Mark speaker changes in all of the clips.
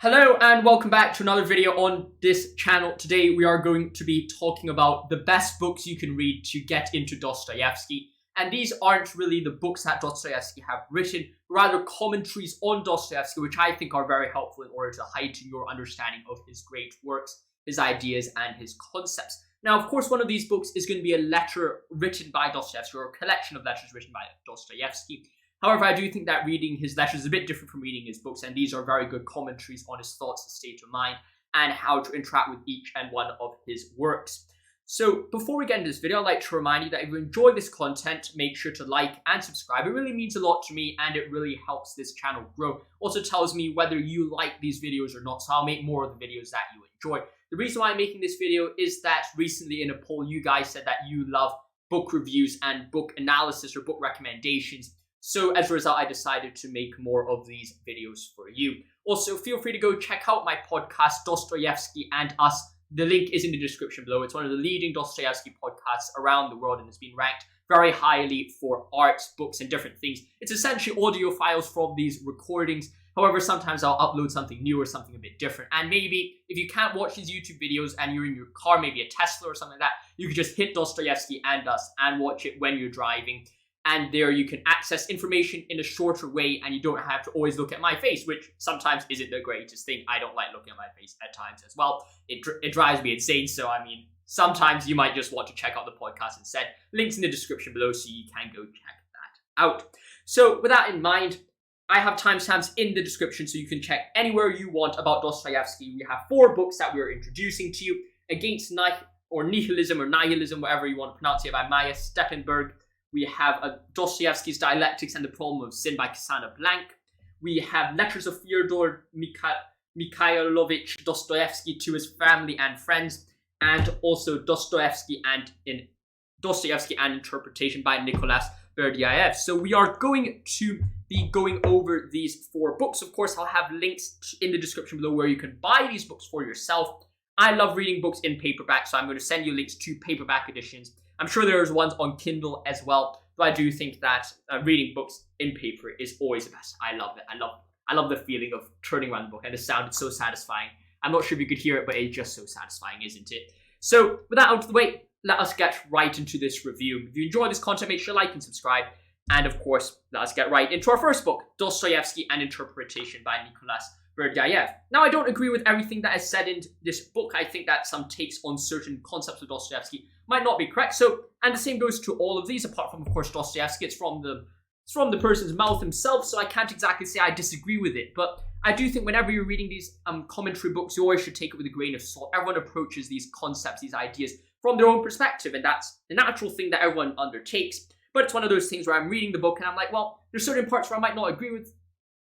Speaker 1: Hello and welcome back to another video on this channel. Today we are going to be talking about the best books you can read to get into Dostoevsky. And these aren't really the books that Dostoevsky have written, rather commentaries on Dostoevsky, which I think are very helpful in order to heighten your understanding of his great works, his ideas, and his concepts. Now, of course, one of these books is going to be a letter written by Dostoevsky, or a collection of letters written by Dostoevsky. However, I do think that reading his letters is a bit different from reading his books, and these are very good commentaries on his thoughts, his state of mind, and how to interact with each and one of his works. So before we get into this video, I'd like to remind you that if you enjoy this content, make sure to like and subscribe. It really means a lot to me, and it really helps this channel grow. Also tells me whether you like these videos or not, so I'll make more of the videos that you enjoy. The reason why I'm making this video is that recently in a poll, you guys said that you love book reviews and book analysis or book recommendations. So as a result, I decided to make more of these videos for you. Also, feel free to go check out my podcast, Dostoevsky and Us. The link is in the description below. It's one of the leading Dostoevsky podcasts around the world and has been ranked very highly for arts, books, and different things. It's essentially audio files from these recordings. However, sometimes I'll upload something new or something a bit different. And maybe if you can't watch these YouTube videos and you're in your car, maybe a Tesla or something like that, you could just hit Dostoevsky and Us and watch it when you're driving. And there you can access information in a shorter way, and you don't have to always look at my face, which sometimes isn't the greatest thing. I don't like looking at my face at times as well. It drives me insane. So, I mean, sometimes you might just want to check out the podcast instead. Links in the description below so you can go check that out. So with that in mind, I have timestamps in the description so you can check anywhere you want about Dostoevsky. We have 4 books that we're introducing to you. Against Nihilism, whatever you want to pronounce it, by Maya Steppenberg. We have Dostoevsky's Dialectics and the Problem of Sin by Kisana Blank. We have Letters of Fyodor Mikhailovich Dostoevsky to his family and friends, and also Dostoevsky and Interpretation by Nicholas Berdyaev. So we are going to be going over these 4 books. Of course, I'll have links in the description below where you can buy these books for yourself. I love reading books in paperback, so I'm going to send you links to paperback editions. I'm sure there's ones on Kindle as well, but I do think that reading books in paper is always the best. I love it. I love the feeling of turning around the book, and the sound is so satisfying. I'm not sure if you could hear it, but it's just so satisfying, isn't it? So with that out of the way, let us get right into this review. If you enjoy this content, make sure to like and subscribe. And of course, let us get right into our first book, Dostoevsky and Interpretation by Nicholas Berdyaev. Now, I don't agree with everything that is said in this book. I think that some takes on certain concepts of Dostoevsky might not be correct. So, and the same goes to all of these, apart from, of course, Dostoevsky. It's from the person's mouth himself, so I can't exactly say I disagree with it. But I do think whenever you're reading these commentary books, you always should take it with a grain of salt. Everyone approaches these concepts, these ideas, from their own perspective, and that's the natural thing that everyone undertakes. But it's one of those things where I'm reading the book and I'm like, well, there's certain parts where I might not agree with,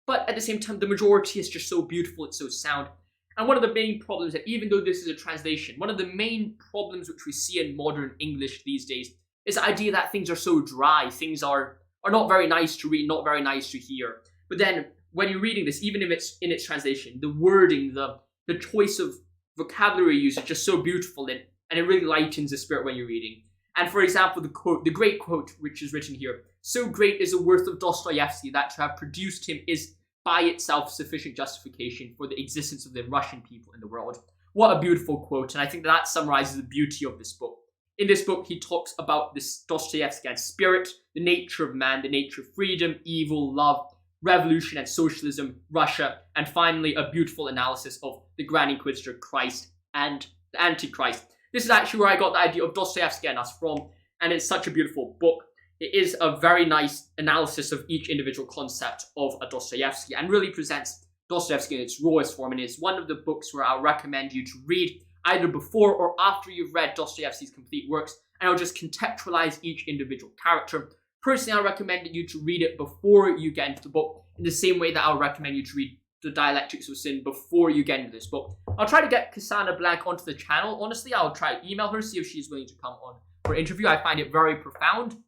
Speaker 1: but at the same time, the majority is just so beautiful, it's so sound. And one of the main problems that, even though this is a translation, one of the main problems which we see in modern English these days is the idea that things are so dry, things are not very nice to read, not very nice to hear. But then, when you're reading this, even if it's in its translation, the wording, the choice of vocabulary used is just so beautiful, and it really lightens the spirit when you're reading. And for example, the great quote, which is written here, "So great is the worth of Dostoevsky that to have produced him is by itself sufficient justification for the existence of the Russian people in the world." What a beautiful quote, and I think that summarizes the beauty of this book. In this book, he talks about this Dostoevsky and spirit, the nature of man, the nature of freedom, evil, love, revolution and socialism, Russia, and finally a beautiful analysis of the Grand Inquisitor, Christ, and the Antichrist. This is actually where I got the idea of Dostoevsky and Us from, and it's such a beautiful book. It is a very nice analysis of each individual concept of a Dostoevsky and really presents Dostoevsky in its rawest form, and it's one of the books where I'll recommend you to read either before or after you've read Dostoevsky's complete works, and I'll just contextualize each individual character. Personally, I recommend you to read it before you get into the book, in the same way that I'll recommend you to read the Dialectics of Sin before you get into this book. I'll try to get Kisana Blank onto the channel. Honestly, I'll try to email her, see if she's willing to come on for an interview. I find it very profound.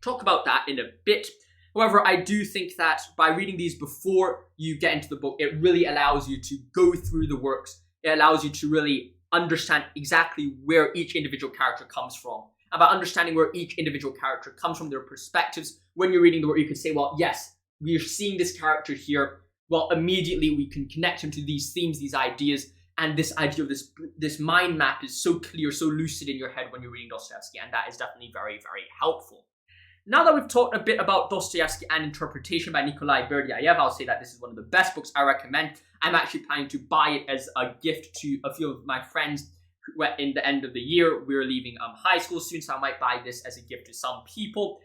Speaker 1: Talk about that in a bit. However, I do think that by reading these before you get into the book, it really allows you to go through the works. It allows you to really understand exactly where each individual character comes from. And by understanding where each individual character comes from, their perspectives, when you're reading the work, you can say, well, yes, we are seeing this character here. well, immediately we can connect him to these themes, these ideas, and this idea of this mind map is so clear, so lucid in your head when you're reading Dostoevsky, and that is definitely very, very helpful. Now that we've talked a bit about Dostoevsky and Interpretation by Nikolai Berdyaev, I'll say that this is one of the best books I recommend. I'm actually planning to buy it as a gift to a few of my friends who, in the end of the year. We're leaving high school soon, so I might buy this as a gift to some people.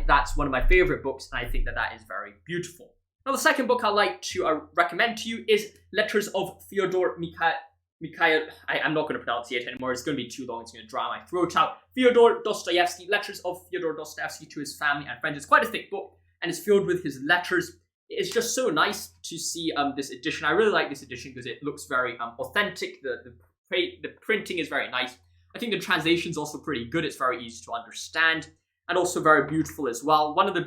Speaker 1: That's one of my favorite books, and I think that is very beautiful. Now, the second book I'd like to recommend to you is Letters of Fyodor Mikhail. I'm not going to pronounce it anymore. It's going to be too long. It's going to dry my throat out. Fyodor Dostoevsky, Letters of Fyodor Dostoevsky to his family and friends. It's quite a thick book, and it's filled with his letters. It's just so nice to see this edition. I really like this edition because it looks very authentic. The printing is very nice. I think the translation is also pretty good. It's very easy to understand, and also very beautiful as well. One of the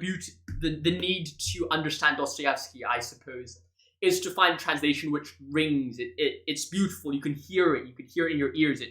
Speaker 1: need to understand Dostoevsky, I suppose, is to find a translation which rings. It's beautiful. You can hear it. You can hear it in your ears.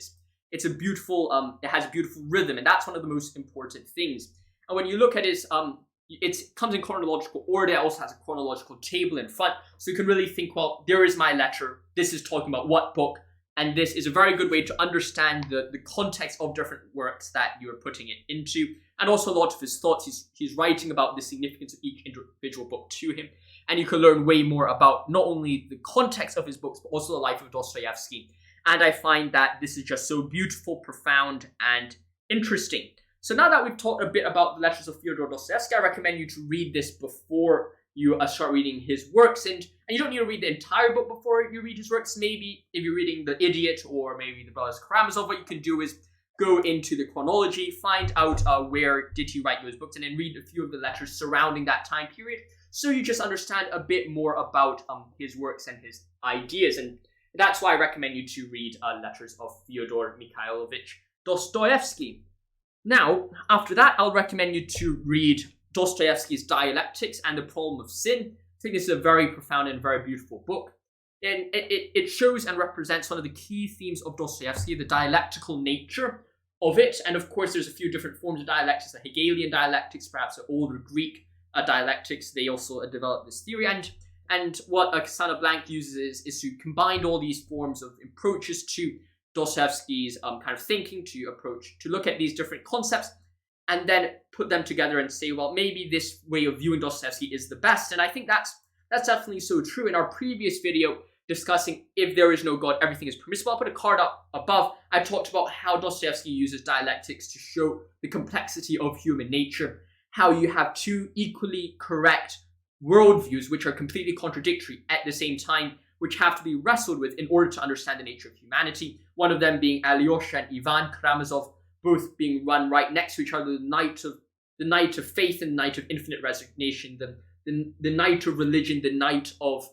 Speaker 1: It's a beautiful. It has a beautiful rhythm, and that's one of the most important things. And when you look at it comes in chronological order. It also has a chronological table in front, so you can really think, well, there is my letter. This is talking about what book, and this is a very good way to understand the context of different works that you are putting it into, and also a lot of his thoughts. He's writing about the significance of each individual book to him, and you can learn way more about not only the context of his books, but also the life of Dostoevsky. And I find that this is just so beautiful, profound, and interesting. So now that we've talked a bit about the Letters of Fyodor Dostoevsky, I recommend you to read this before you start reading his works. And you don't need to read the entire book before you read his works. Maybe if you're reading The Idiot or maybe The Brothers Karamazov, what you can do is go into the chronology, find out where did he write those books, and then read a few of the letters surrounding that time period. So you just understand a bit more about his works and his ideas. And that's why I recommend you to read Letters of Fyodor Mikhailovich Dostoevsky. Now, after that, I'll recommend you to read Dostoevsky's Dialectics and the Problem of Sin. I think this is a very profound and very beautiful book. And it shows and represents one of the key themes of Dostoevsky, the dialectical nature of it. And of course, there's a few different forms of dialectics, the Hegelian dialectics, perhaps the older Greek dialectics. They also developed this theory. And what Cassandra Blank uses is to combine all these forms of approaches to Dostoevsky's kind of thinking, to look at these different concepts and then put them together and say, well, maybe this way of viewing Dostoevsky is the best. And I think that's definitely so true. In our previous video discussing If There Is No God, Everything Is Permissible, I'll put a card up above. I talked about how Dostoevsky uses dialectics to show the complexity of human nature, how you have two equally correct worldviews which are completely contradictory at the same time, which have to be wrestled with in order to understand the nature of humanity. One of them being Alyosha and Ivan Karamazov, both being run right next to each other, the night of faith and the night of infinite resignation, the night of religion, the night of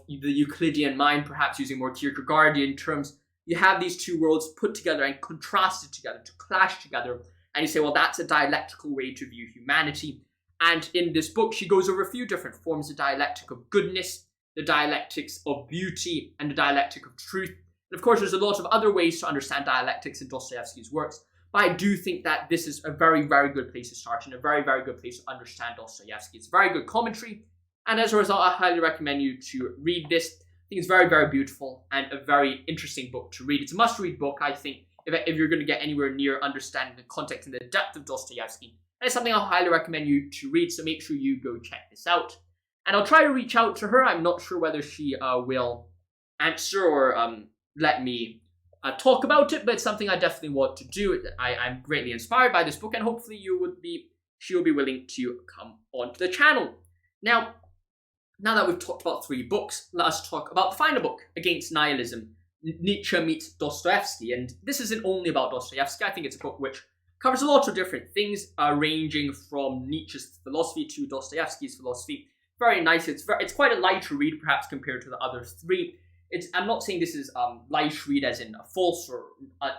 Speaker 1: the Euclidean mind, perhaps using more Kierkegaardian terms. You have these two worlds put together and contrasted together, to clash together, and you say, well, that's a dialectical way to view humanity. And in this book, she goes over a few different forms: the dialectic of goodness, the dialectics of beauty, and the dialectic of truth. And of course, there's a lot of other ways to understand dialectics in Dostoevsky's works, but I do think that this is a very, very good place to start and a very, very good place to understand Dostoevsky. It's a very good commentary, and as a result, I highly recommend you to read this. I think it's very, very beautiful and a very interesting book to read. It's a must-read book, I think, if you're going to get anywhere near understanding the context and the depth of Dostoevsky. And it's something I'll highly recommend you to read, so make sure you go check this out. And I'll try to reach out to her. I'm not sure whether she will answer or let me talk about it, but it's something I definitely want to do. I'm greatly inspired by this book, and hopefully she will be willing to come onto the channel. Now that we've talked about 3 books, let us talk about the final book, Against Nihilism, Nietzsche Meets Dostoevsky. And this isn't only about Dostoevsky. I think it's a book which covers a lot of different things, ranging from Nietzsche's philosophy to Dostoevsky's philosophy. Very nice. It's quite a light read, perhaps compared to the other 3. I'm not saying this is light read as in false or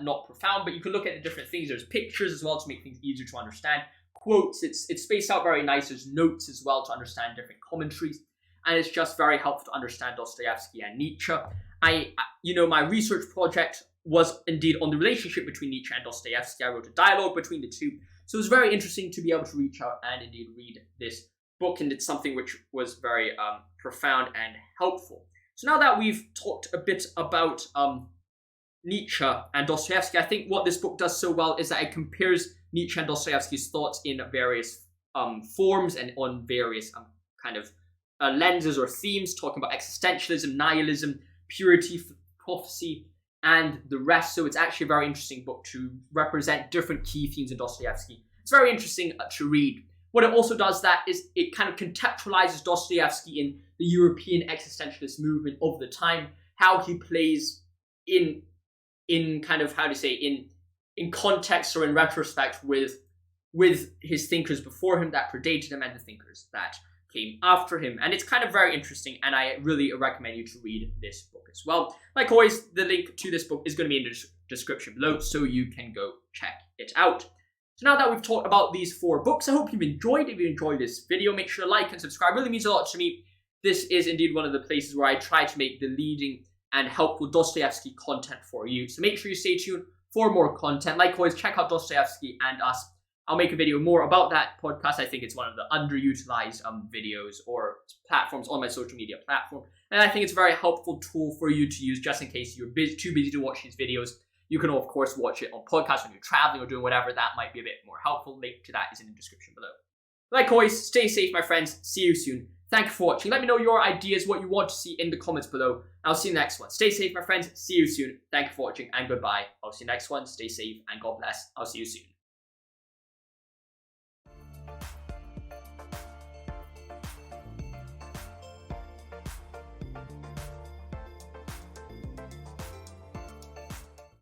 Speaker 1: not profound, but you can look at the different things. There's pictures as well to make things easier to understand. Quotes. It's spaced out very nice. There's notes as well to understand different commentaries, and it's just very helpful to understand Dostoevsky and Nietzsche. My research project was indeed on the relationship between Nietzsche and Dostoevsky. I wrote a dialogue between the two, so it was very interesting to be able to reach out and indeed read this book and did something which was very profound and helpful. So now that we've talked a bit about Nietzsche and Dostoevsky, I think what this book does so well is that it compares Nietzsche and Dostoevsky's thoughts in various forms and on various kind of lenses or themes, talking about existentialism, nihilism, purity, prophecy, and the rest. So it's actually a very interesting book to represent different key themes in Dostoevsky. It's very interesting to read. What it also does that is it kind of contextualizes Dostoevsky in the European existentialist movement of the time, how he plays in kind of, how to say, in context or in retrospect with his thinkers before him that predated him and the thinkers that came after him. And it's kind of very interesting, and I really recommend you to read this book as well. Like always, the link to this book is going to be in the description below, so you can go check it out. So now that we've talked about these 4 books, I hope you've enjoyed. If you enjoyed this video, make sure to like and subscribe. It really means a lot to me. This is indeed one of the places where I try to make the leading and helpful Dostoevsky content for you. So make sure you stay tuned for more content. Like always, check out Dostoevsky and Us. I'll make a video more about that podcast. I think it's one of the underutilized videos or platforms on my social media platform. And I think it's a very helpful tool for you to use just in case you're too busy to watch these videos. You can, of course, watch it on podcasts when you're traveling or doing whatever. That might be a bit more helpful. Link to that is in the description below. Like always, stay safe, my friends. See you soon. Thank you for watching. Let me know your ideas, what you want to see in the comments below. I'll see you next one. Stay safe, my friends. See you soon. Thank you for watching and goodbye. I'll see you next one. Stay safe and God bless. I'll see you soon.